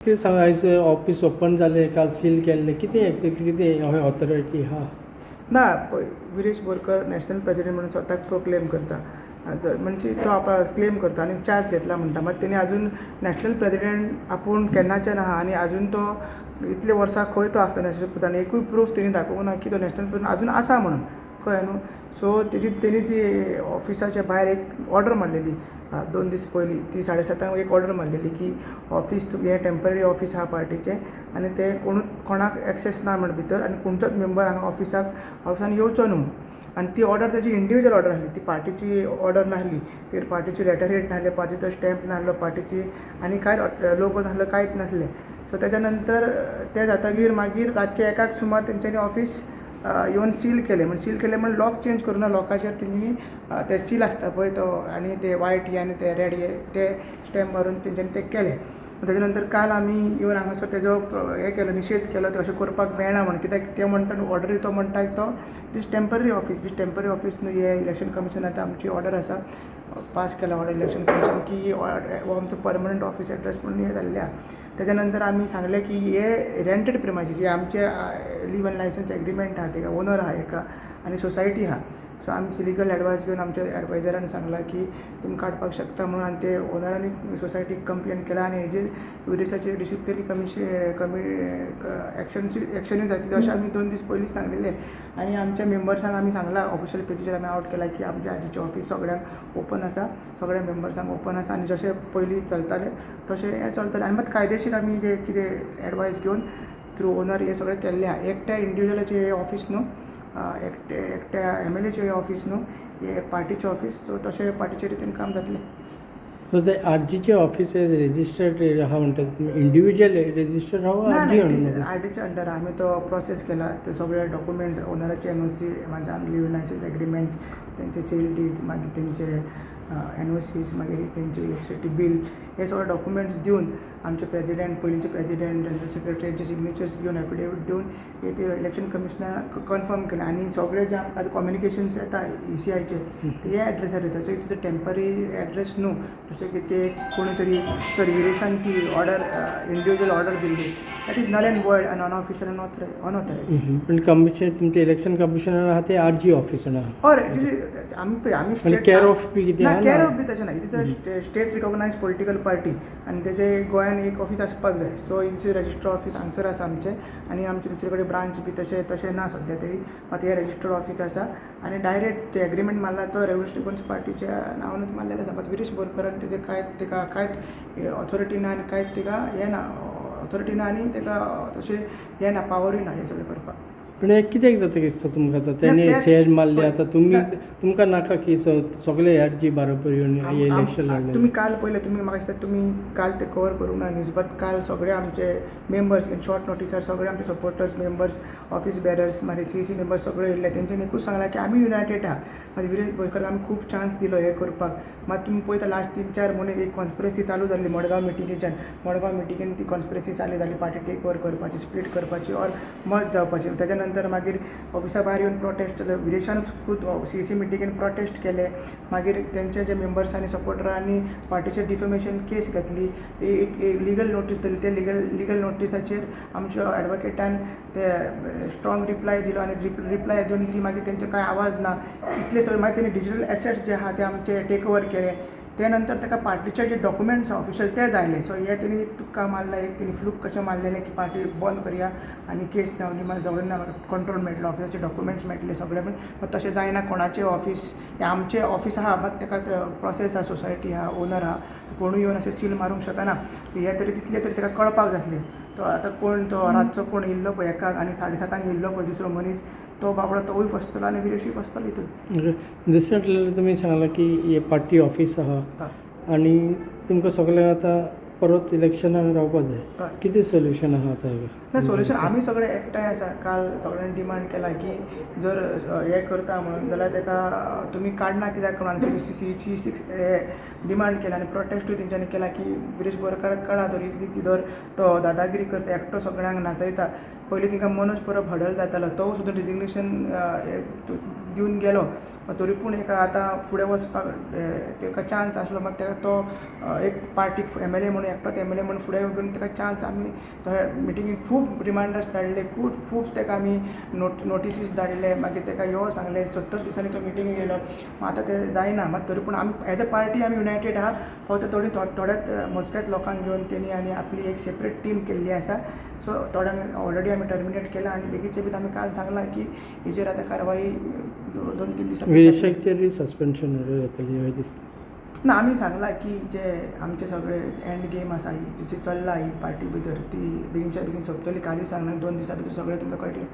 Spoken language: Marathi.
कितें सांगायचं ऑफिस ओपन जालें काल सील केल्लें कितें एक्झॅक्टली कितें ऑथॉरिटी हा ना पळय विरेश बोरकर नॅशनल प्रेसिडेंट म्हणून स्वताक प्रोक्लेम करता म्हणजे तो आपला क्लेम करता आणि चार्ज घेतला म्हणटा मात तेणी अजून नॅशनल प्रेसिडेंट आपूण केन्नाच्यान आहा आनी अजून तो इतले वर्सां खंय तो आसलो नॅशनल प्रेसिडेंट एकूय प्रूफ तेणी दाखोवंक ना की तो नॅशनल प्रेसिडेंट अजून आसा म्हणून कळ्ळें न्हू. सो तेणी ती ऑफिसाच्या भायर एक ऑर्डर मारलेली 2 दीस पयलीं ती 7:30 एक ऑर्डर मारलेली की ऑफिस हें टेम्पररी ऑफिस आहा पार्टीचें आनी ते कोणाक एक्सेस ना म्हण भितर आनी खंयचोच मेंबर हांगा ऑफिसान येवचो न्हू. आनी ती ऑर्डर तेजी इंडिविज्युअल ऑर्डर आसली ती पार्टीची ऑर्डर नासली ती पार्टीची लेटर हेड नासलें पार्टीचो स्टॅम्प नासलो पार्टीची आनी कांयच लोगो नासलो कांयच नासलें. सो तेज्या नंतर ते जातकीर मागीर रातचे 1 सुमार तेंच्यांनी ऑफिस येवन सील केलें म्हण लॉक चेंज करुना लॉकाचेर तेणी ते सील आसता पळय तो आनी ते वायट हे आनी ते रेड ते स्टॅम्प मारून तेंच्यांनी ते केलें. तेज्या नंतर काल आमी येवन हांगासर तेजो हें केलो निशेध केलो ते अशें करपाक मेळना म्हण कित्याक ते म्हणटा ऑर्डरी तो म्हणटा तो दीस टेम्पररी ऑफीस न्हू हे इलेक्शन कमिशनाची आमची ऑर्डर आसा पास केला ऑर्डर इलेक्शन कमिशन की हो आमचो परमनंट ऑफीस एड्रेस म्हणून हें जाल्लें आहा. तेज्या नंतर आमी सांगलें की हे रेंटेड प्रिमायसीस हे आमचे लीव आनी लायसन्स एग्रीमेंट आहा तेका ओनर आहा एका आनी सोसायटी आहा. सो आमची लिगल एडवायस घेवन आमच्या एडवायजरान सांगलां की तुमी काडपाक शकता म्हणून आनी ते ओनरांनी सोसायटीक कंप्लेन केला आनी हेजेर विदेशाचेर डिसिप्लिनरी एक्शनूय जातली अशें आमी 2 दीस पयलींच सांगलेलें. आनी आमच्या मेंबर्सांक आमी सांगलां ऑफिशियल पेजीचेर आमी आउट केला की आमच्या आधीचें ऑफीस सगळ्यांक ओपन आसा सगळ्या मेंबर्सांक ओपन आसा आनी जशें पयलीं चलतालें तशें हें चलतलें आनी मात कायदेशीर आमी जे कितें एडवायस घेवन थ्रू ओनर हें सगळें केल्लें आहा. एकट्या इंडिविज्युअलाचें हें ऑफीस न्हू एकट्या MLAचें हें ऑफीस न्हू हें पार्टीचें ऑफीस सो तशें पार्टीचे रितीन काम जातलें. सो ते आरजीचे ऑफीस रेजिस्टर्ड आहा म्हणटा तुमी इंडिविज्युअल रेजिस्टर्ड आहा आरजी आरडीच्या अंडर आमी तो प्रोसेस केला ते सगळे डॉक्युमेंट्स ओनराचे NOC म्हाज्या लिव लायसन्स एग्रीमेंट तेंचे सेल डीड मागीर तेंचे NOCs मागीर तेंचे इलेक्ट्रिसिटी बील हे सगळे डॉक्युमेंट्स दिवन आमचे प्रेसिडेंट पयलींचे प्रेसिडेंट जनरल सेक्रेटरीचे सिग्नेचर्स घेवन एफिडेवीट दिवन हे ते इलेक्शन कमिशनराक कन्फर्म केलें आनी सगळे जे आतां कम्युनिकेशन्स येता ECIचे ते हे एड्रेसार येता सो इट्स टेम्पररी एड्रेस न्हू जशें की ते कोणी तरी विरेशान ती ऑर्डर इंडिविज्युअल ऑर्डर दिल्ली that is null and void आनी अनऑफिशियल आनी अनऑथरायज्ड. पण कमिशन तुमचे इलेक्शन कमिशनर आहा ते आरजी ऑफिसान आहा हय आमी स्टेट केर ऑफ बी कितें केर ऑफ बी तशें ना इट स्टेट रिकॉग्नायज पॉलिटिकल पार्टी आनी तेजे गोंयान एक ऑफीस आसपाक जाय सो इट्स रजिस्टर ऑफीस हांगसर आसा आमचें आनी आमचे दुसरे कडेन ब्रांच बी तशें ना सद्या तरी मात हे रजिस्टर्ड ऑफीस आसा आनी डायरेक्ट ते एग्रीमेंट मारला तो रेव्होल्युशनरी पार्टीच्या नांवानूच मारलेलो आसा मात विरेश बोरकरान तेजे कांयच ऑथॉरिटी ना आनी कांयच तेका हें ना ऑथॉरिटी ना आनी तेका तशें हें ना पावरूय ना हें सगळें करपाक. पण हे कित्याक जाता दिसता तुमकां आतां तेणी सेल मारले आतां तुमकां नाका की सगळे आरजी बरोबर येवन इलेक्शन लढलें. तुमी काल पयलें तुमी म्हाका दिसता तुमी काल ते कवर करूंक ना न्यूज बट काल सगळे आमचे मेंबर्स इन शॉर्ट नोटिसार सगळे आमचे सपोर्टर्स मेंबर्स ऑफीस बेरर्स मागीर CC मेंबर्स सगळे येयल्ले तेंच्यांनी एकूच सांगलां की आमी युनायटेड आहा मागीर विरेश बोरकराक आमी खूब चान्स दिलो हें करपाक मात तुमी पळयता लास्ट 3-4 म्हयने एक कॉन्स्पिरसी चालू जाल्ली मडगांव मिटिंगेन ती कॉन्स्पिरसी चालू जाली पार्टी टेक ओवर करपाची स्प्लीट करपाची ऑर मत जावपाची तेज्या नंतर मागीर ऑफिसा भायर येवन प्रोटेस्ट जालें विरेशान खूब CC मिटिंगेन प्रोटेस्ट केले मागीर तेंचे जे मेंबर्सांनी सपोर्टरांनी पार्टीचेर डिफेमेशन केस घातली एक लिगल नोटीस दिली ते लिगल नोटिसाचेर आमच्या एडवोकेटान ते स्ट्रॉंग रिप्लाय दिलो आनी रिप्लाय दिवन ती मागीर तेंचे कांय आवाज ना इतले सगळे मागीर तेणी डिजिटल एसेट्स जे आहा ते आमचे टेक ओवर केले त्या नंतर ताका पार्टीचे जे डॉक्युमेंट्स ऑफिशियल ते जायले सो हे तेणी एक तुक्का मारला एक तेणी फ्लूक कशें मारलेलें की पार्टी बंद करया आनी केस जावनी मागीर सगळ्यांना कंट्रोल मेळटलो ऑफिसाचे डॉक्युमेंट्स मेळटले सगळे पण तशें जायना कोणाचें ऑफीस हें आमचें ऑफीस आहा मात ताका प्रोसेस आहा सोसायटी आहा ओनर आहा कोणूय येवन अशें सील मारूंक शकना हे तरी तितलें तरी ताका कळपाक जातलें. तो आतां कोण तो रातचो कोण येयल्लो पळय 1 आनी 7:30 येयल्लो पळय दुसरो मनीस तो बाबडो तोवूय फसतलो आनी विरेशूय फसतलो हितून. दुसरें तुमी सांगलां की हे पार्टी ऑफीस आहा आनी तुमकां सगळ्यांक आतां परत इलेक्शनाक रावपाक जाय कितें सोल्युशन आहा आतां ना सोल्युशन आमी सगळे एकठांय आसा काल सगळ्यांनी डिमांड केला की जर हें करता म्हणून जाल्यार ताका तुमी काडना कित्याक म्हणून CC हे डिमांड केला आनी प्रोटेस्टूय तेंच्यांनी केला की विरेश बोरकाराक काडा तर इतली ती धर तो दादागिरी करता एकटो सगळ्यांक नाचयता पयलीं तिंका मनोज परब हडल जातालो तो सुद्दां रिजिग्नेशन दिवन गेलो तरी पूण एका आतां फुडें वचपाक ताका चान्स आसलो मात ताका तो एक पार्टीक MLA म्हणून एकटोच MLA म्हणून फुडें वचून ताका चान्स आमी मिटिंगेक खूब रिमांयडर्स धाडले खूब ताका आमी नोटिसीस धाडले मागीर ताका यो सांगले 70 दिसांनी तो मिटिंगेक येयलो आतां तें जायना मात तरी पूण आमी एज अ पार्टी आमी युनायटेड आहा फक्त थोड्याच मोजक्याच लोकांक घेवन तेणी आनी आपली एक सेपरेट टीम केल्ली आसा सो थोड्यांक ऑलरेडी आमी टर्मिनेट केला आनी बेगीचे बेगीन आमी काल सांगलां की हेजेर आतां कारवाई 2-3 दिसां विरेशाचेर सस्पेन्शन येतली अशें दिसता ना आमी सांगलां की जे आमचे सगळे एंड गेम आसा ही जशी चल्ला ही पार्टी भितर ती बेगीनच्या बेगीन सोंपतली कालूय सांगलां 2 दिसां भितर सगळें तुमकां कळटलें